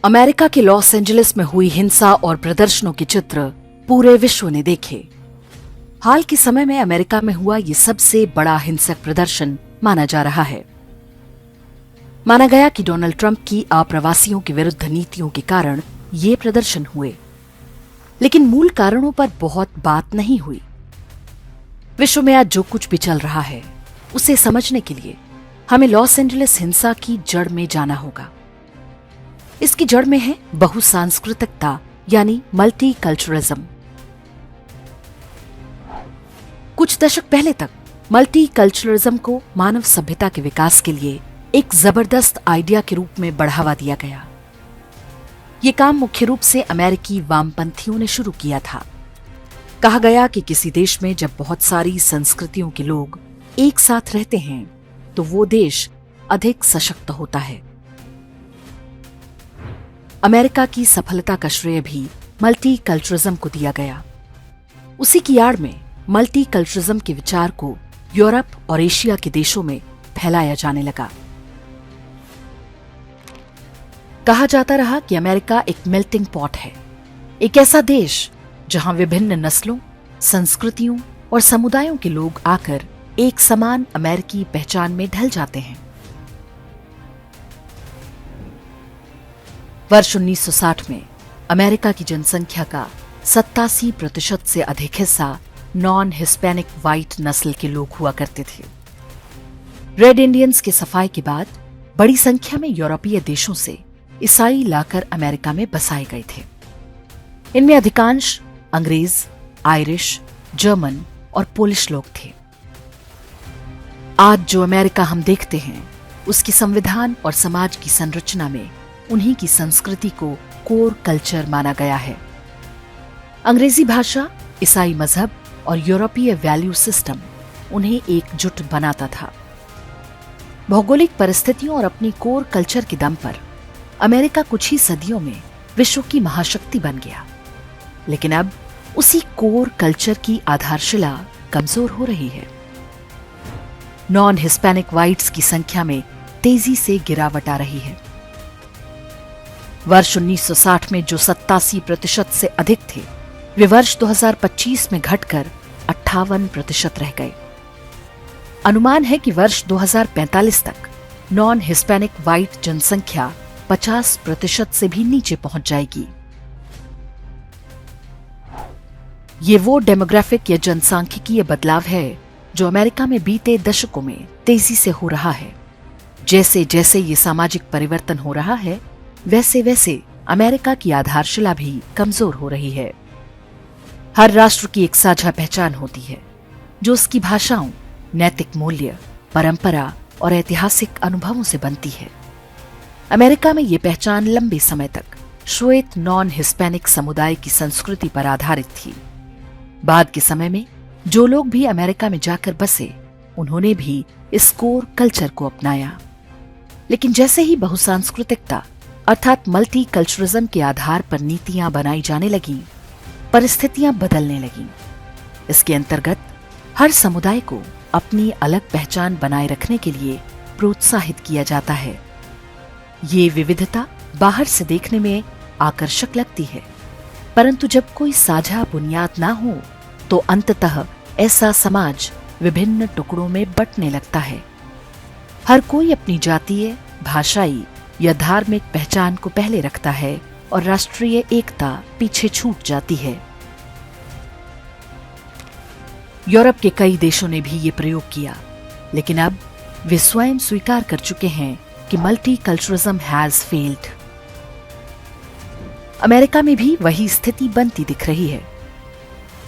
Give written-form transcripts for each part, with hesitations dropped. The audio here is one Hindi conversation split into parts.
अमेरिका के लॉस एंजलिस में हुई हिंसा और प्रदर्शनों के चित्र पूरे विश्व ने देखे। हाल के समय में अमेरिका में हुआ ये सबसे बड़ा हिंसक प्रदर्शन माना जा रहा है। माना गया कि डोनाल्ड ट्रंप की अप्रवासियों के विरुद्ध नीतियों के कारण ये प्रदर्शन हुए, लेकिन मूल कारणों पर बहुत बात नहीं हुई। विश्व में आज जो कुछ भी चल रहा है उसे समझने के लिए हमें लॉस एंजलिस हिंसा की जड़ में जाना होगा। इसकी जड़ में है बहुसांस्कृतिकता यानी मल्टीकल्चरलिज्म। कुछ दशक पहले तक मल्टीकल्चरलिज्म को मानव सभ्यता के विकास के लिए एक जबरदस्त आइडिया के रूप में बढ़ावा दिया गया। ये काम मुख्य रूप से अमेरिकी वामपंथियों ने शुरू किया था। कहा गया कि किसी देश में जब बहुत सारी संस्कृतियों के लोग एक साथ रहते हैं तो वो देश अधिक सशक्त होता है। अमेरिका की सफलता का श्रेय भी मल्टीकल्चरलिज्म को दिया गया। उसी की आड़ में मल्टीकल्चरलिज्म के विचार को यूरोप और एशिया के देशों में फैलाया जाने लगा। कहा जाता रहा कि अमेरिका एक मेल्टिंग पॉट है, एक ऐसा देश जहां विभिन्न नस्लों, संस्कृतियों और समुदायों के लोग आकर एक समान अमेरिकी पहचान में ढल जाते हैं। वर्ष 1960 में अमेरिका की जनसंख्या का 87% से अधिक हिस्सा नॉन हिस्पैनिक व्हाइट नस्ल के लोग हुआ करते थे। रेड इंडियंस के सफाई के बाद बड़ी संख्या में यूरोपीय देशों से ईसाई लाकर अमेरिका में बसाए गए थे। इनमें अधिकांश अंग्रेज, आयरिश, जर्मन और पोलिश लोग थे। आज जो अमेरिका हम देखते हैं उसकी संविधान और समाज की संरचना में उन्हीं की संस्कृति को कोर कल्चर माना गया है। अंग्रेजी भाषा, ईसाई मजहब और यूरोपीय वैल्यू सिस्टम उन्हें एकजुट बनाता था। भौगोलिक परिस्थितियों और अपनी कोर कल्चर के दम पर अमेरिका कुछ ही सदियों में विश्व की महाशक्ति बन गया। लेकिन अब उसी कोर कल्चर की आधारशिला कमजोर हो रही है। नॉन हिस्पैनिक व्हाइट्स की संख्या में तेजी से गिरावट आ रही है। वर्ष 1960 में जो 87% से अधिक थे, वे वर्ष 2025 में घटकर 58% रह गए। अनुमान है कि वर्ष 2045 तक नॉन हिस्पैनिक व्हाइट जनसंख्या 50% से भी नीचे पहुंच जाएगी। ये वो डेमोग्राफिक या जनसांख्यिकीय बदलाव है जो अमेरिका में बीते दशकों में तेजी से हो रहा है। जैसे जैसे ये सामाजिक परिवर्तन हो रहा है, वैसे वैसे अमेरिका की आधारशिला भी कमजोर हो रही है। हर राष्ट्र की एक साझा पहचान होती है जो उसकी भाषाओं, नैतिक मूल्य, परंपरा और ऐतिहासिक अनुभवों से बनती है। अमेरिका में ये पहचान लंबे समय तक श्वेत नॉन हिस्पैनिक समुदाय की संस्कृति पर आधारित थी। बाद के समय में जो लोग भी अमेरिका में जाकर बसे, उन्होंने भी इस कोर कल्चर को अपनाया। लेकिन जैसे ही बहुसांस्कृतिकता अर्थात मल्टीकल्चरलिज्म के आधार पर नीतियां बनाई जाने लगीं, परिस्थितियां बदलने लगीं। इसके अंतर्गत हर समुदाय को अपनी अलग पहचान बनाए रखने के लिए प्रोत्साहित किया जाता है। ये विविधता बाहर से देखने में आकर्षक लगती है, परंतु जब कोई साझा बुनियाद ना हो तो अंततः ऐसा समाज विभिन्न टुकड़ों में बंटने लगता है। हर कोई अपनी जातीय, भाषाई या धार्मिक पहचान को पहले रखता है और राष्ट्रीय एकता पीछे छूट जाती है। यूरोप के कई देशों ने भी ये प्रयोग किया, लेकिन अब वे स्वयं स्वीकार कर चुके हैं कि मल्टीकल्चरलिज्म हैज फेल्ड। अमेरिका में भी वही स्थिति बनती दिख रही है।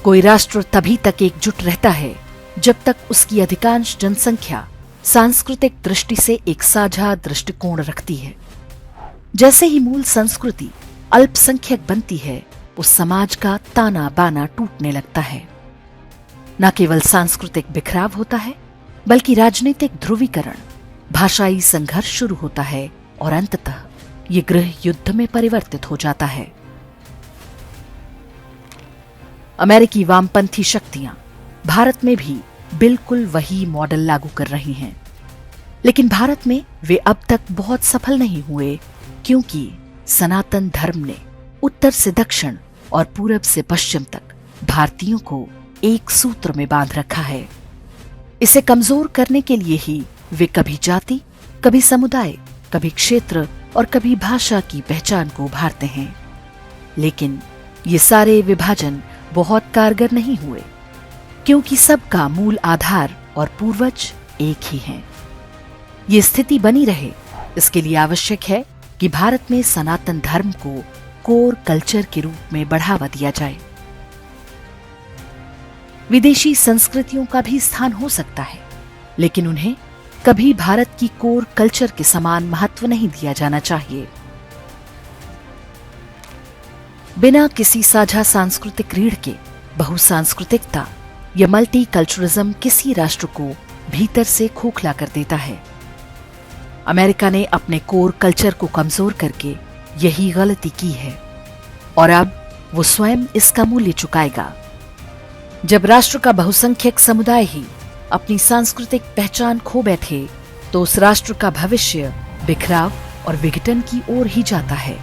कोई राष्ट्र तभी तक एकजुट रहता है जब तक उसकी अधिकांश जनसंख्या सांस्कृतिक दृष्टि से एक साझा दृष्टिकोण रखती है। जैसे ही मूल संस्कृति अल्पसंख्यक बनती है, उस समाज का ताना बाना टूटने लगता है। न केवल सांस्कृतिक बिखराव होता है, बल्कि राजनीतिक ध्रुवीकरण, भाषाई संघर्ष शुरू होता है और अंततः ये गृह युद्ध में परिवर्तित हो जाता है। अमेरिकी वामपंथी शक्तियां भारत में भी बिल्कुल वही मॉडल लागू कर रही हैं। लेकिन भारत में वे अब तक बहुत सफल नहीं हुए, क्योंकि सनातन धर्म ने उत्तर से दक्षिण और पूरब से पश्चिम तक भारतीयों को एक सूत्र में बांध रखा है। इसे कमजोर करने के लिए ही वे कभी जाति, कभी समुदाय, कभी क्षेत्र और कभी भाषा की पहचान को उभारते हैं। लेकिन ये सारे विभाजन बहुत कारगर नहीं हुए, क्योंकि सबका मूल आधार और पूर्वज एक ही हैं। ये स्थिति बनी रहे, इसके लिए आवश्यक है कि भारत में सनातन धर्म को कोर कल्चर के रूप में बढ़ावा दिया जाए। विदेशी संस्कृतियों का भी स्थान हो सकता है, लेकिन उन्हें कभी भारत की कोर कल्चर के समान महत्व नहीं दिया जाना चाहिए। बिना किसी साझा सांस्कृतिक रीढ़ के बहुसांस्कृतिकता या मल्टीकल्चरलिज्म किसी राष्ट्र को भीतर से खोखला कर देता है। अमेरिका ने अपने कोर कल्चर को कमजोर करके यही गलती की है और अब वो स्वयं इसका मूल्य चुकाएगा। जब राष्ट्र का बहुसंख्यक समुदाय ही अपनी सांस्कृतिक पहचान खो बैठे तो उस राष्ट्र का भविष्य बिखराव और विघटन की ओर ही जाता है।